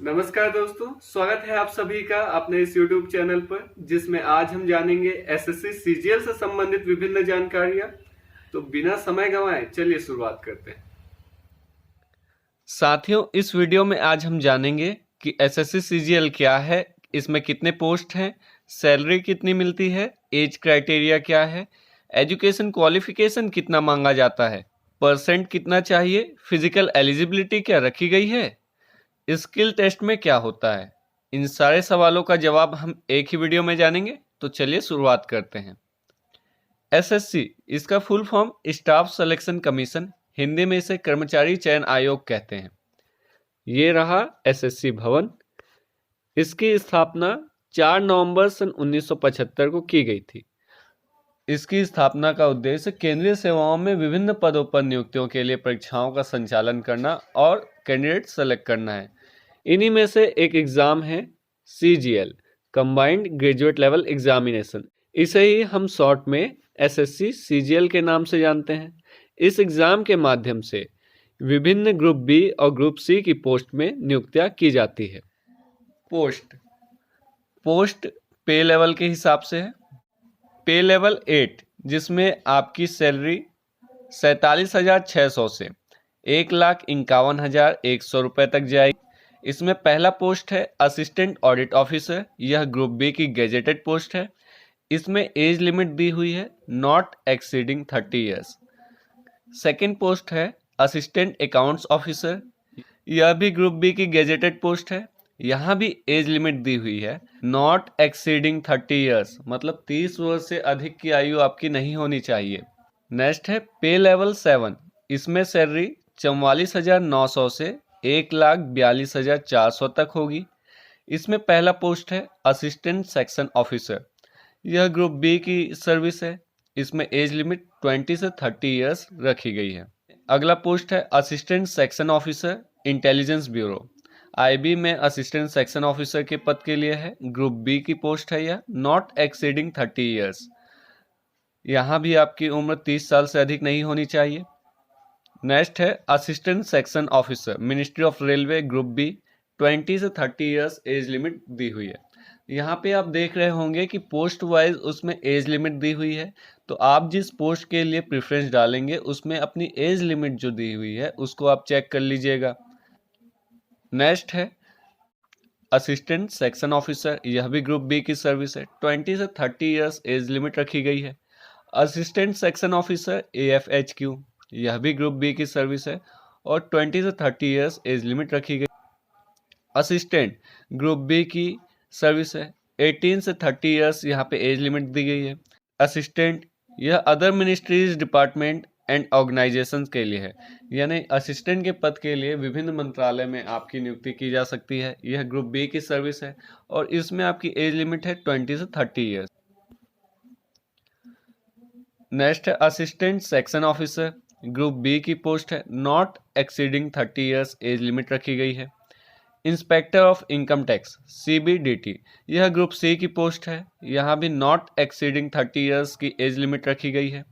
नमस्कार दोस्तों, स्वागत है आप सभी का अपने इस YouTube चैनल पर, जिसमें आज हम जानेंगे एसएससी सीजीएल से संबंधित विभिन्न जानकारियां। तो बिना समय गंवाए चलिए शुरुआत करते हैं। साथियों, इस वीडियो में आज हम जानेंगे कि एसएससी सीजीएल क्या है, इसमें कितने पोस्ट हैं, सैलरी कितनी मिलती है, एज क्राइटेरिया क्या है, एजुकेशन क्वालिफिकेशन कितना मांगा जाता है, परसेंट कितना चाहिए, फिजिकल एलिजिबिलिटी क्या रखी गई है, स्किल टेस्ट में क्या होता है। इन सारे सवालों का जवाब हम एक ही वीडियो में जानेंगे। तो चलिए शुरुआत करते हैं। एसएससी, इसका full form staff selection commission, Hindi में इसे कर्मचारी चयन आयोग कहते हैं। ये रहा एसएससी भवन। इसकी स्थापना 4 नवंबर सन 1975 को की गई थी। इसकी स्थापना का उद्देश्य केंद्रीय सेवाओं में विभिन्न पदों पर नियुक्तियों के लिए परीक्षाओं का संचालन करना और कैंडिडेट सेलेक्ट करना है। इन्हीं में से एक एग्ज़ाम है CGL, combined graduate level examination. इसे ही हम शॉर्ट में एसएससी सीजीएल के नाम से जानते हैं। इस एग्ज़ाम के माध्यम से विभिन्न ग्रुप बी और ग्रुप सी की पोस्ट में नियुक्तियां की जाती है। पोस्ट पे लेवल के हिसाब से है। पे लेवल 8, जिसमें आपकी सैलरी 47,600 से 1,51,100 रुपये तक जाएगी। इसमें पहला पोस्ट है असिस्टेंट ऑडिट ऑफिसर। यह ग्रुप बी की गेजेटेड पोस्ट है। इसमें एज लिमिट दी हुई है not exceeding 30 years. Second post है असिस्टेंट अकाउंट्स ऑफिसर। यह भी ग्रुप बी की गेजेटेड पोस्ट है। यहाँ भी एज लिमिट दी हुई है नॉट एक्सीडिंग 30 ईयर्स, मतलब 30 वर्ष से अधिक की आयु आपकी नहीं होनी चाहिए। नेक्स्ट है पे लेवल 7। इसमें सैलरी 44,900 से 1,42,400 तक होगी। इसमें पहला पोस्ट है असिस्टेंट सेक्शन ऑफिसर। यह ग्रुप बी की सर्विस है। इसमें एज लिमिट 20 से 30 ईयर्स रखी गई है। अगला पोस्ट है assistant section officer intelligence bureau. IB में असिस्टेंट सेक्शन ऑफिसर के पद के लिए है। ग्रुप बी की पोस्ट है यह, नॉट एक्सीडिंग 30 ईयर्स। यहाँ भी आपकी उम्र 30 साल से अधिक नहीं होनी चाहिए। नेक्स्ट है assistant section officer ministry of railway, group B. 20 से 30 ईयर्स एज लिमिट दी हुई है। यहाँ पे आप देख रहे होंगे कि पोस्ट वाइज उसमें एज लिमिट दी हुई है, तो आप जिस पोस्ट के लिए प्रेफरेंस डालेंगे उसमें अपनी एज लिमिट जो दी हुई है उसको आप चेक कर लीजिएगा। नेक्स्ट है असिस्टेंट सेक्शन ऑफिसर। यह भी ग्रुप बी की सर्विस है। 20 से 30 ईयर्स एज लिमिट रखी गई है। असिस्टेंट सेक्शन ऑफिसर AFHQ, यह भी ग्रुप बी की सर्विस है और 20 से 30 ईयर्स एज लिमिट रखी गई। असिस्टेंट ग्रुप बी की सर्विस है। 18 से 30 ईयर्स यहाँ पे एज लिमिट दी गई है। असिस्टेंट, यह other ministries, department and organisations के लिए है, यानी असिस्टेंट के पद के लिए विभिन्न मंत्रालय में आपकी नियुक्ति की जा सकती है। यह ग्रुप बी की सर्विस है और इसमें आपकी एज लिमिट है 20 से 30 ईयर्स। नेक्स्ट है assistant section officer, group B की पोस्ट है, not exceeding 30 years age limit रखी गई है। Inspector of income tax CBDT, यह ग्रुप सी की पोस्ट है। यहाँ भी नॉट एक्सीडिंग 30 ईयर्स की एज लिमिट रखी गई है।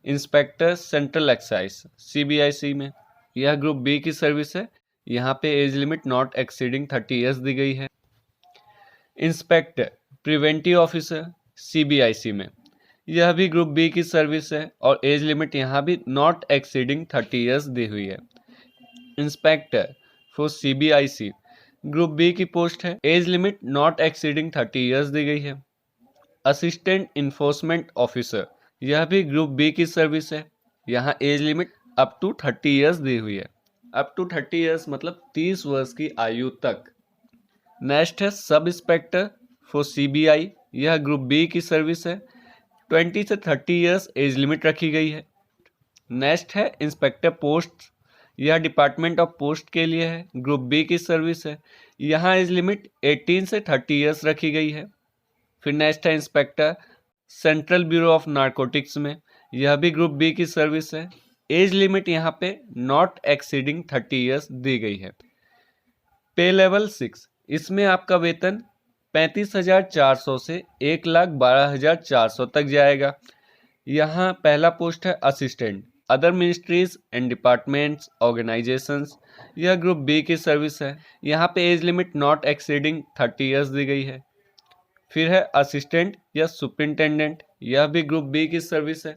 इंस्पेक्टर सेंट्रल एक्साइज CBIC में, यह ग्रुप बी की सर्विस है। यहाँ पे age limit not exceeding 30 years दी गई है। इंस्पेक्टर प्रिवेंटिव ऑफिसर CBIC में, यह भी ग्रुप बी की सर्विस है और एज लिमिट यहाँ भी नॉट एक्सीडिंग 30 ईयर्स दी हुई है। Inspector for CBIC group B की पोस्ट है। Age limit not exceeding 30 years दी गई है। असिस्टेंट इन्फोर्समेंट ऑफिसर, यह भी ग्रुप बी की सर्विस है। यहाँ age limit up to 30 years दी हुई है। अप टू 30 ईयर्स मतलब 30 वर्ष की आयु तक। नेक्स्ट है सब इंस्पेक्टर फॉर CBI, यह ग्रुप बी की सर्विस है। 20 से 30 ईयर्स एज लिमिट रखी गई है। नेक्स्ट है इंस्पेक्टर पोस्ट, यह डिपार्टमेंट ऑफ पोस्ट के लिए है। ग्रुप बी की सर्विस है। यहाँ एज लिमिट 18 से 30 ईयर्स रखी गई है। फिर नेक्स्ट है inspector central bureau of narcotics में, यह भी ग्रुप बी की सर्विस है। एज लिमिट यहाँ पे नॉट एक्सीडिंग 30 ईयर्स दी गई है। पे लेवल 6, इसमें आपका वेतन 35,400 से 1,12,400 तक जाएगा। यहाँ पहला पोस्ट है assistant other ministries and departments organisations, यह ग्रुप बी की सर्विस है। यहाँ पे age limit not exceeding 30 years दी गई है। फिर है असिस्टेंट या सुपरिंटेंडेंट, यह भी ग्रुप बी की सर्विस है।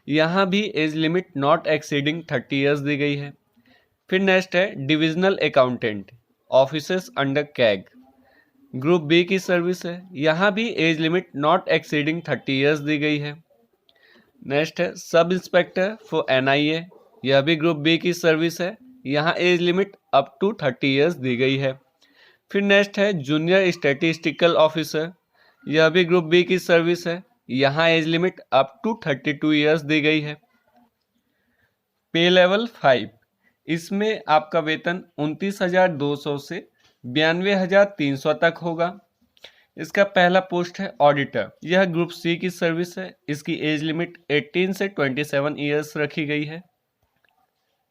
यहाँ भी age limit not exceeding 30 years दी गई है। फिर नेक्स्ट है divisional accountant, officers under CAG, group B की सर्विस है। यहाँ भी age limit not exceeding 30 years दी गई है। नेक्स्ट है सब इंस्पेक्टर फॉर एनआईए, यह भी ग्रुप बी की सर्विस है। यहाँ age limit up to 30 years दी गई है। फिर नेक्स्ट है जूनियर स्टैटिस्टिकल ऑफिसर, यह भी ग्रुप बी की सर्विस है। यहाँ age limit up to 32 years दी गई है। पे लेवल 5, इसमें आपका वेतन 29,200 से 92,300 तक होगा। इसका पहला पोस्ट है ऑडिटर, यह ग्रुप सी की सर्विस है। इसकी एज लिमिट 18 से 27 ईयर्स रखी गई है।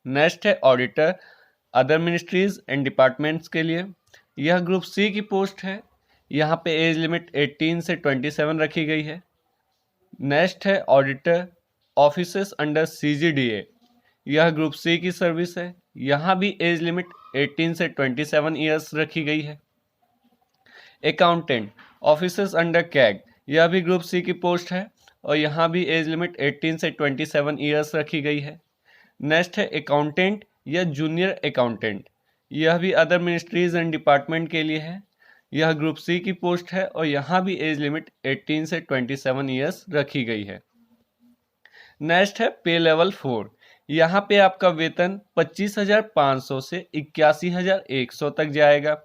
नेक्स्ट है auditor other ministries and departments के लिए, यह ग्रुप सी की पोस्ट है। यहाँ पे एज लिमिट 18 से 27 रखी गई है। नेक्स्ट है ऑडिटर ऑफिसर्स अंडर सीजीडीए, यह ग्रुप सी की सर्विस है। यहाँ भी एज लिमिट 18 से 27 ईयर्स रखी गई है। अकाउंटेंट ऑफिसर्स अंडर कैग, यह भी ग्रुप सी की पोस्ट है और यहाँ भी एज लिमिट 18 से 27 ईयर्स रखी गई है। नेक्स्ट है अकाउंटेंट या जूनियर अकाउंटेंट, यह भी अदर मिनिस्ट्रीज एंड डिपार्टमेंट के लिए है। यह ग्रुप सी की पोस्ट है और यहाँ भी एज लिमिट 18 से 27 ईयर्स रखी गई है। नेक्स्ट है पे लेवल 4, यहाँ पे आपका वेतन 25,500 से 81,100 तक जाएगा।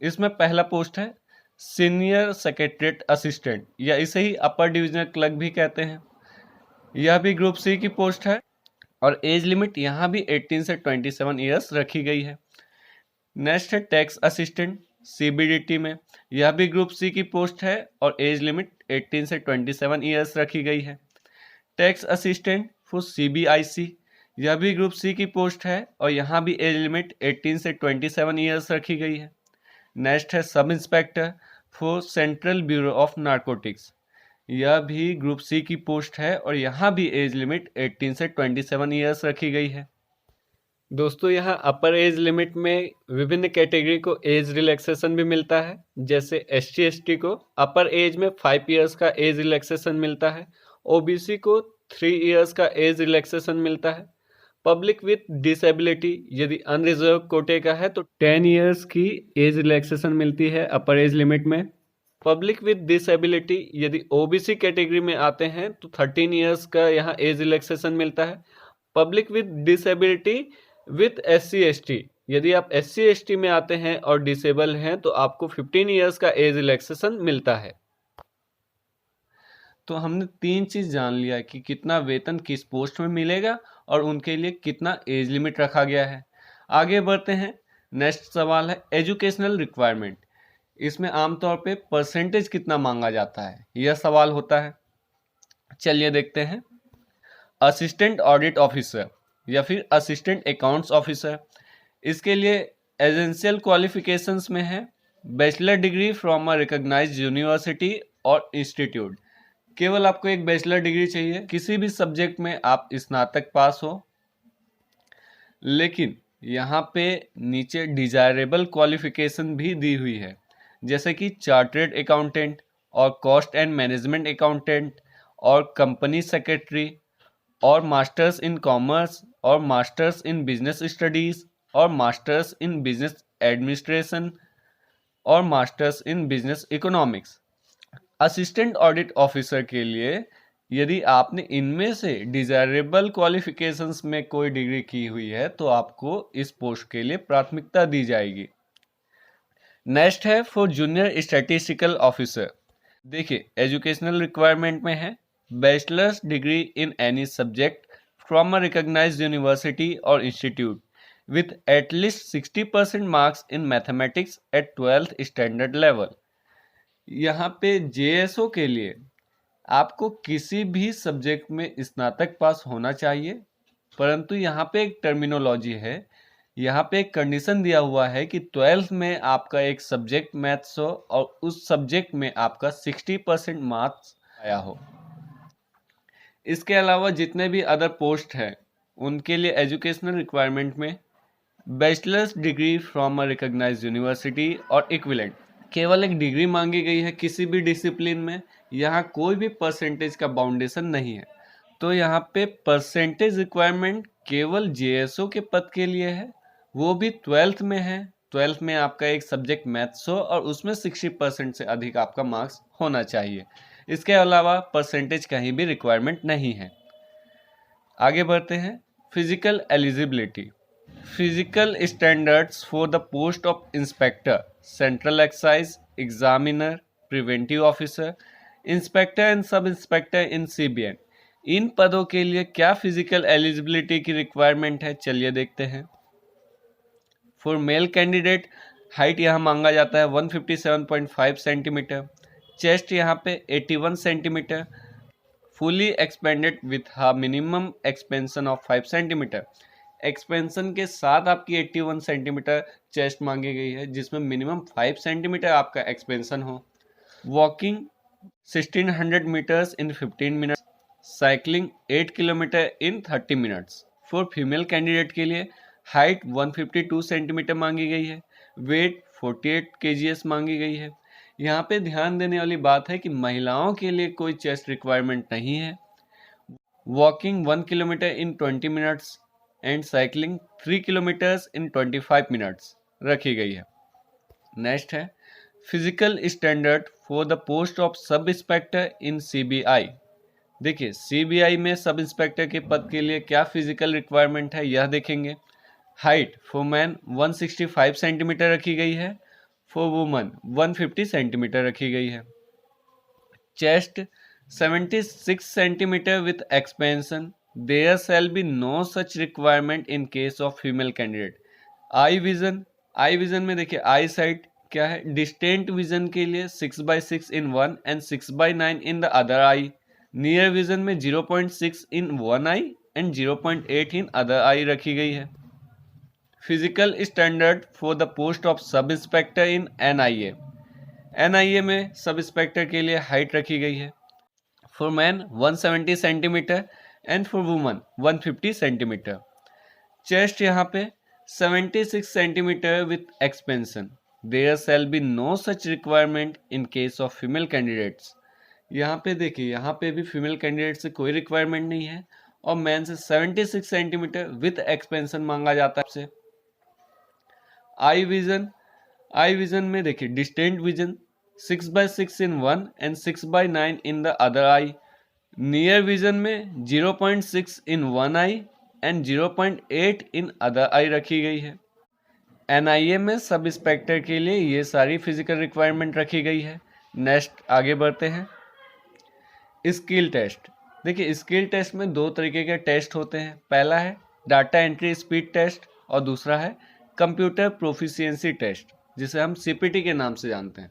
इसमें पहला पोस्ट है सीनियर सेक्रेटरीट असिस्टेंट, या इसे ही अपर डिविजनल क्लर्क भी कहते हैं। यह भी ग्रुप सी की पोस्ट है और एज लिमिट यहाँ भी 18 से 27 ईयर्स रखी गई है। नेक्स्ट है टैक्स असिस्टेंट सीबीडीटी में, यह भी ग्रुप सी की पोस्ट है और एज लिमिट 18 से 27 ईयर्स रखी गई है। टैक्स असिस्टेंट फॉर सीबीआईसी, यह भी ग्रुप सी की पोस्ट है और यहाँ भी एज लिमिट 18 से 27 ईयर्स रखी गई है। नेक्स्ट है sub inspector for central bureau of narcotics, यह भी ग्रुप सी की पोस्ट है और यहाँ भी एज लिमिट 18 से 27 ईयर्स रखी गई है। दोस्तों यहाँ अपर एज लिमिट में विभिन्न कैटेगरी को एज रिलैक्सेशन भी मिलता है। जैसे SC/ST को अपर एज में 5 ईयर्स का एज रिलैक्सेशन मिलता है। OBC को 3 ईयर्स का एज रिलैक्सेशन मिलता है। पब्लिक विथ डिसेबिलिटी यदि अनरिजर्व कोटे का है तो 10 ईयर्स की एज रिलैक्सेशन मिलती है अपर एज लिमिट में। पब्लिक विथ डिसेबिलिटी यदि OBC कैटेगरी में आते हैं तो 13 ईयर्स का यहाँ एज रिलैक्सेशन मिलता है। Public with disability with SC/ST यदि आप SC/ST में आते हैं और डिसेबल हैं तो आपको 15 ईयर्स का एज रिलैक्सेशन मिलता है। तो हमने 3 चीज़ जान लिया कि कितना वेतन किस पोस्ट में मिलेगा और उनके लिए कितना एज लिमिट रखा गया है। आगे बढ़ते हैं। नेक्स्ट सवाल है एजुकेशनल रिक्वायरमेंट, इसमें आमतौर पे परसेंटेज कितना मांगा जाता है, यह सवाल होता है। चलिए देखते हैं। असिस्टेंट ऑडिट ऑफिसर या फिर असिस्टेंट अकाउंट्स ऑफिसर, इसके लिए एसेंशियल क्वालिफिकेशंस में है bachelor degree from a recognised university और इंस्टीट्यूट। केवल आपको एक बैचलर डिग्री चाहिए, किसी भी सब्जेक्ट में आप स्नातक पास हो। लेकिन यहाँ पे नीचे डिजायरेबल क्वालिफिकेशन भी दी हुई है, जैसे कि चार्टर्ड अकाउंटेंट और कॉस्ट एंड मैनेजमेंट अकाउंटेंट और कंपनी सेक्रेटरी और मास्टर्स इन कॉमर्स और मास्टर्स इन बिजनेस स्टडीज़ और मास्टर्स इन बिजनेस एडमिनिस्ट्रेशन और masters in business economics. Assistant audit officer के लिए यदि आपने इनमें से डिजायरेबल क्वालिफिकेशंस में कोई डिग्री की हुई है तो आपको इस पोस्ट के लिए प्राथमिकता दी जाएगी। नेक्स्ट है फॉर जूनियर स्टैटिस्टिकल ऑफिसर। देखिए एजुकेशनल रिक्वायरमेंट में है bachelor's degree in any subject from a recognised university और institute with at least 60% marks in mathematics at 12th standard level. यहाँ पे JSO के लिए आपको किसी भी सब्जेक्ट में स्नातक पास होना चाहिए, परंतु यहाँ पे एक टर्मिनोलॉजी है, यहाँ पे एक कंडीशन दिया हुआ है कि 12th में आपका एक सब्जेक्ट मैथ्स हो और उस सब्जेक्ट में आपका 60% मार्क्स आया हो। इसके अलावा जितने भी अदर पोस्ट हैं उनके लिए एजुकेशनल रिक्वायरमेंट में bachelor's degree from a recognised university or equivalent, केवल एक डिग्री मांगी गई है किसी भी डिसिप्लिन में। यहाँ कोई भी परसेंटेज का बाउंडेशन नहीं है। तो यहाँ पे परसेंटेज रिक्वायरमेंट केवल जेएसओ के पद के लिए है, वो भी 12th में है। 12th में आपका एक सब्जेक्ट मैथ्स हो और उसमें 60% से अधिक आपका मार्क्स होना चाहिए। इसके अलावा परसेंटेज कहीं भी रिक्वायरमेंट नहीं है। आगे बढ़ते हैं। Physical eligibility, physical standards for the post of inspector, central excise examiner, preventive officer, inspector and sub inspector in CBN, इन पदों के लिए क्या फिजिकल एलिजिबिलिटी की रिक्वायरमेंट है, चलिए देखते हैं। फॉर मेल कैंडिडेट हाइट यहाँ मांगा जाता है 157.5 सेंटीमीटर, चेस्ट यहाँ पे 81 centimetre, fully expanded with a minimum expansion of 5 centimetre, expansion के साथ आपकी 81 सेंटीमीटर चेस्ट मांगी गई है जिसमें मिनिमम 5 सेंटीमीटर आपका एक्सपेंशन हो। Walking 1600 metres in 15 minutes, cycling 8 kilometre in 30 minutes. For female candidate के लिए हाइट 152 सेंटीमीटर मांगी गई है, वेट 48 kgs मांगी गई है। यहाँ पे ध्यान देने वाली बात है कि महिलाओं के लिए कोई चेस्ट रिक्वायरमेंट नहीं है। Walking 1 kilometre in 20 minutes and cycling 3 kilometres in 25 minutes रखी गई है। नेक्स्ट है physical standard for the post of sub inspector in CBI. देखिए सीबीआई में सब इंस्पेक्टर के पद के लिए क्या फिजिकल रिक्वायरमेंट है यह देखेंगे। हाइट फॉर मैन 165 सेंटीमीटर रखी गई है, फॉर वुमन 150 सेंटीमीटर रखी गई है। Chest 76 centimetre with expansion, there shall be no such requirement in case of female candidate. Eye vision में देखिए आई साइट क्या है, डिस्टेंट विजन के लिए 6/6 in one and 6/9 in the other eye. Near vision में 0.6 in one eye and 0.8 in other eye रखी गई है। Physical standard for the post of sub inspector in NIA, NIA में सब इंस्पेक्टर के लिए height रखी गई है। For man 170 centimetre and for woman 150 centimetre. Chest यहाँ पे 76 centimetre with expansion, there shall be no such requirement in case of female candidates. यहाँ पे देखिए यहाँ पे भी फीमेल कैंडिडेट से कोई रिक्वायरमेंट नहीं है और मैन से 76 सेंटीमीटर विथ एक्सपेंशन मांगा जाता है आपसे। आई विजन में देखिए distant vision 6/6 in one and 6/9 in the other eye. Near vision में 0.6 in one eye and 0.8 in other eye रखी गई है। एनआईए में सब इंस्पेक्टर के लिए ये सारी फिजिकल रिक्वायरमेंट रखी गई है। नेक्स्ट आगे बढ़ते हैं। स्किल टेस्ट, देखिए स्किल टेस्ट में दो तरीके के टेस्ट होते हैं। पहला है डाटा एंट्री स्पीड टेस्ट और दूसरा है कंप्यूटर प्रोफिशिएंसी टेस्ट, जिसे हम सीपीटी के नाम से जानते हैं।